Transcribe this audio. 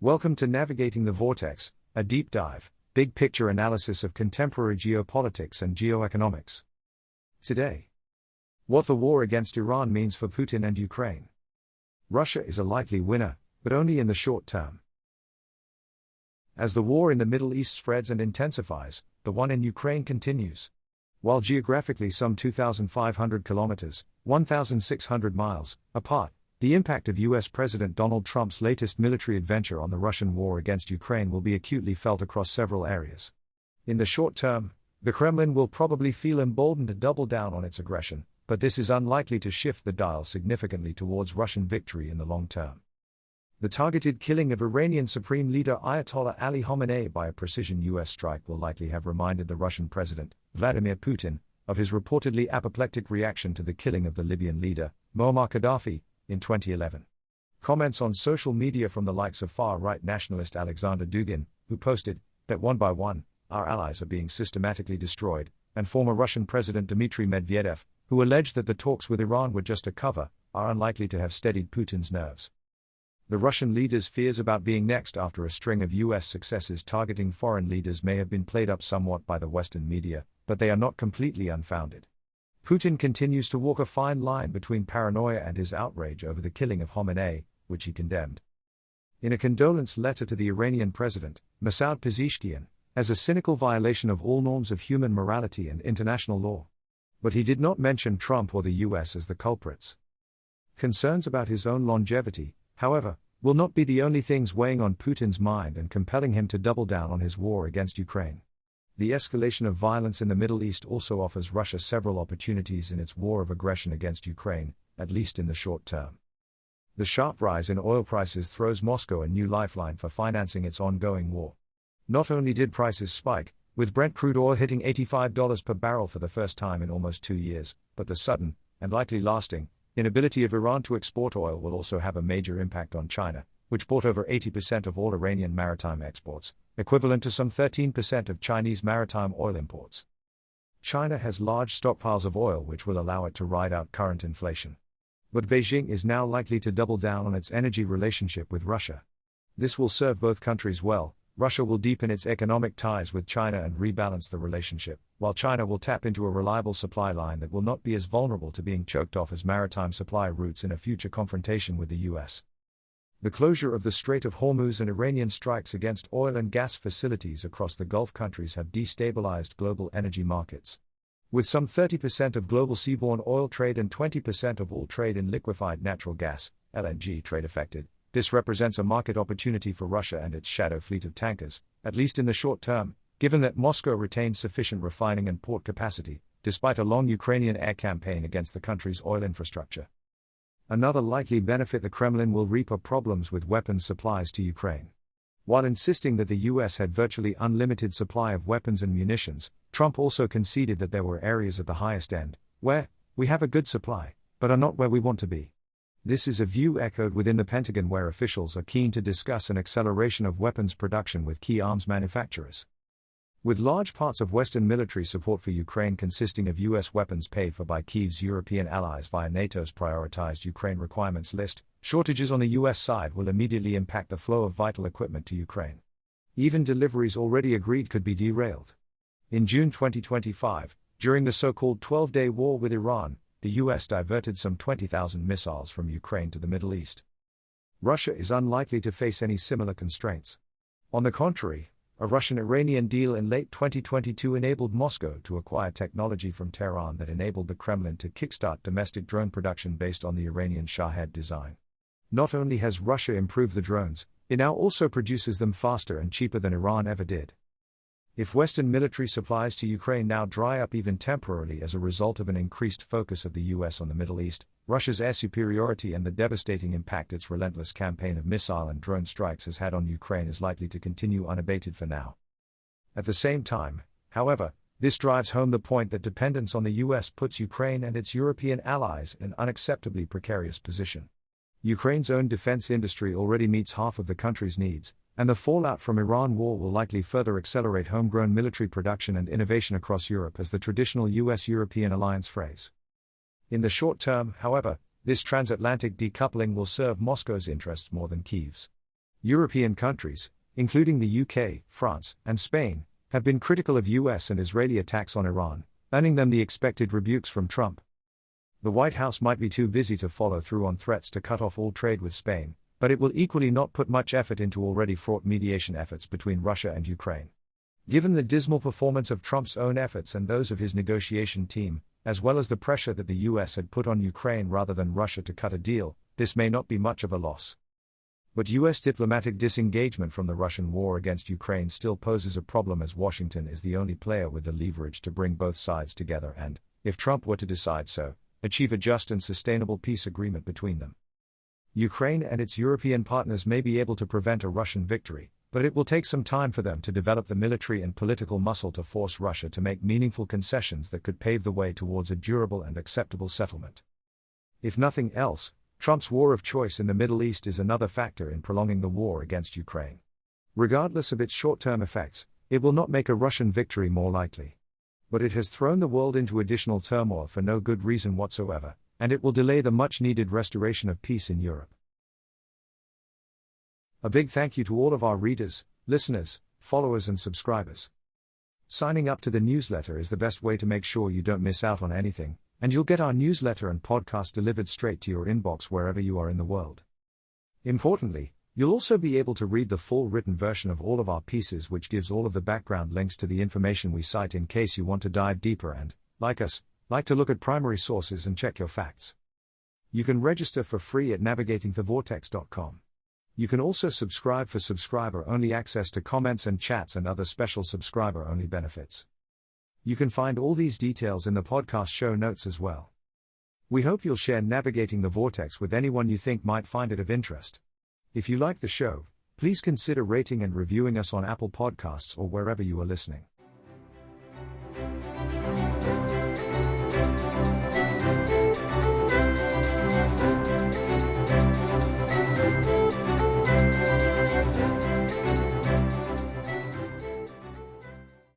Welcome to Navigating the Vortex, a deep dive, big picture analysis of contemporary geopolitics and geoeconomics. Today, what the war against Iran means for Putin and Ukraine. Russia is a likely winner, but only in the short term. As the war in the Middle East spreads and intensifies, the one in Ukraine continues. While geographically some 2,500 kilometers, 1,600 miles, apart, the impact of US President Donald Trump's latest military adventure on the Russian war against Ukraine will be acutely felt across several areas. In the short term, the Kremlin will probably feel emboldened to double down on its aggression, but this is unlikely to shift the dial significantly towards Russian victory in the long term. The targeted killing of Iranian Supreme Leader Ayatollah Ali Khamenei by a precision US strike will likely have reminded the Russian President, Vladimir Putin, of his reportedly apoplectic reaction to the killing of the Libyan leader, Muammar Gaddafi, in 2011. Comments on social media from the likes of far-right nationalist Alexander Dugin, who posted that one by one, our allies are being systematically destroyed, and former Russian President Dmitry Medvedev, who alleged that the talks with Iran were just a cover, are unlikely to have steadied Putin's nerves. The Russian leader's fears about being next after a string of US successes targeting foreign leaders may have been played up somewhat by the Western media, but they are not completely unfounded. Putin continues to walk a fine line between paranoia and his outrage over the killing of Khamenei, which he condemned in a condolence letter to the Iranian president, Masoud Pezeshkian, as a cynical violation of all norms of human morality and international law. But he did not mention Trump or the US as the culprits. Concerns about his own longevity, however, will not be the only things weighing on Putin's mind and compelling him to double down on his war against Ukraine. The escalation of violence in the Middle East also offers Russia several opportunities in its war of aggression against Ukraine, at least in the short term. The sharp rise in oil prices throws Moscow a new lifeline for financing its ongoing war. Not only did prices spike, with Brent crude oil hitting $85 per barrel for the first time in almost 2 years, but the sudden, and likely lasting, inability of Iran to export oil will also have a major impact on China, which bought over 80% of all Iranian maritime exports, equivalent to some 13% of Chinese maritime oil imports. China has large stockpiles of oil which will allow it to ride out current inflation. But Beijing is now likely to double down on its energy relationship with Russia. This will serve both countries well. Russia will deepen its economic ties with China and rebalance the relationship, while China will tap into a reliable supply line that will not be as vulnerable to being choked off as maritime supply routes in a future confrontation with the US. The closure of the Strait of Hormuz and Iranian strikes against oil and gas facilities across the Gulf countries have destabilized global energy markets. With some 30% of global seaborne oil trade and 20% of all trade in liquefied natural gas, LNG trade affected, this represents a market opportunity for Russia and its shadow fleet of tankers, at least in the short term, given that Moscow retains sufficient refining and port capacity, despite a long Ukrainian air campaign against the country's oil infrastructure. Another likely benefit the Kremlin will reap are problems with weapons supplies to Ukraine. While insisting that the US had virtually unlimited supply of weapons and munitions, Trump also conceded that there were areas at the highest end, where we have a good supply, but are not where we want to be. This is a view echoed within the Pentagon, where officials are keen to discuss an acceleration of weapons production with key arms manufacturers. With large parts of Western military support for Ukraine consisting of US weapons paid for by Kyiv's European allies via NATO's prioritized Ukraine requirements list, shortages on the US side will immediately impact the flow of vital equipment to Ukraine. Even deliveries already agreed could be derailed. In June 2025, during the so-called 12-day war with Iran, the US diverted some 20,000 missiles from Ukraine to the Middle East. Russia is unlikely to face any similar constraints. On the contrary, a Russian-Iranian deal in late 2022 enabled Moscow to acquire technology from Tehran that enabled the Kremlin to kickstart domestic drone production based on the Iranian Shahed design. Not only has Russia improved the drones, it now also produces them faster and cheaper than Iran ever did. If Western military supplies to Ukraine now dry up even temporarily as a result of an increased focus of the US on the Middle East, Russia's air superiority and the devastating impact its relentless campaign of missile and drone strikes has had on Ukraine is likely to continue unabated for now. At the same time, however, this drives home the point that dependence on the US puts Ukraine and its European allies in an unacceptably precarious position. Ukraine's own defense industry already meets half of the country's needs, and the fallout from Iran war will likely further accelerate homegrown military production and innovation across Europe as the traditional US-European alliance phrase. In the short term, however, this transatlantic decoupling will serve Moscow's interests more than Kyiv's. European countries, including the UK, France, and Spain, have been critical of US and Israeli attacks on Iran, earning them the expected rebukes from Trump. The White House might be too busy to follow through on threats to cut off all trade with Spain, but it will equally not put much effort into already fraught mediation efforts between Russia and Ukraine. Given the dismal performance of Trump's own efforts and those of his negotiation team, as well as the pressure that the US had put on Ukraine rather than Russia to cut a deal, this may not be much of a loss. But US diplomatic disengagement from the Russian war against Ukraine still poses a problem, as Washington is the only player with the leverage to bring both sides together and, if Trump were to decide so, achieve a just and sustainable peace agreement between them. Ukraine and its European partners may be able to prevent a Russian victory, but it will take some time for them to develop the military and political muscle to force Russia to make meaningful concessions that could pave the way towards a durable and acceptable settlement. If nothing else, Trump's war of choice in the Middle East is another factor in prolonging the war against Ukraine. Regardless of its short-term effects, it will not make a Russian victory more likely. But it has thrown the world into additional turmoil for no good reason whatsoever, and it will delay the much-needed restoration of peace in Europe. A big thank you to all of our readers, listeners, followers and subscribers. Signing up to the newsletter is the best way to make sure you don't miss out on anything, and you'll get our newsletter and podcast delivered straight to your inbox wherever you are in the world. Importantly, you'll also be able to read the full written version of all of our pieces, which gives all of the background links to the information we cite in case you want to dive deeper and, like us, like to look at primary sources and check your facts. You can register for free at navigatingthevortex.com. You can also subscribe for subscriber-only access to comments and chats and other special subscriber-only benefits. You can find all these details in the podcast show notes as well. We hope you'll share Navigating the Vortex with anyone you think might find it of interest. If you like the show, please consider rating and reviewing us on Apple Podcasts or wherever you are listening.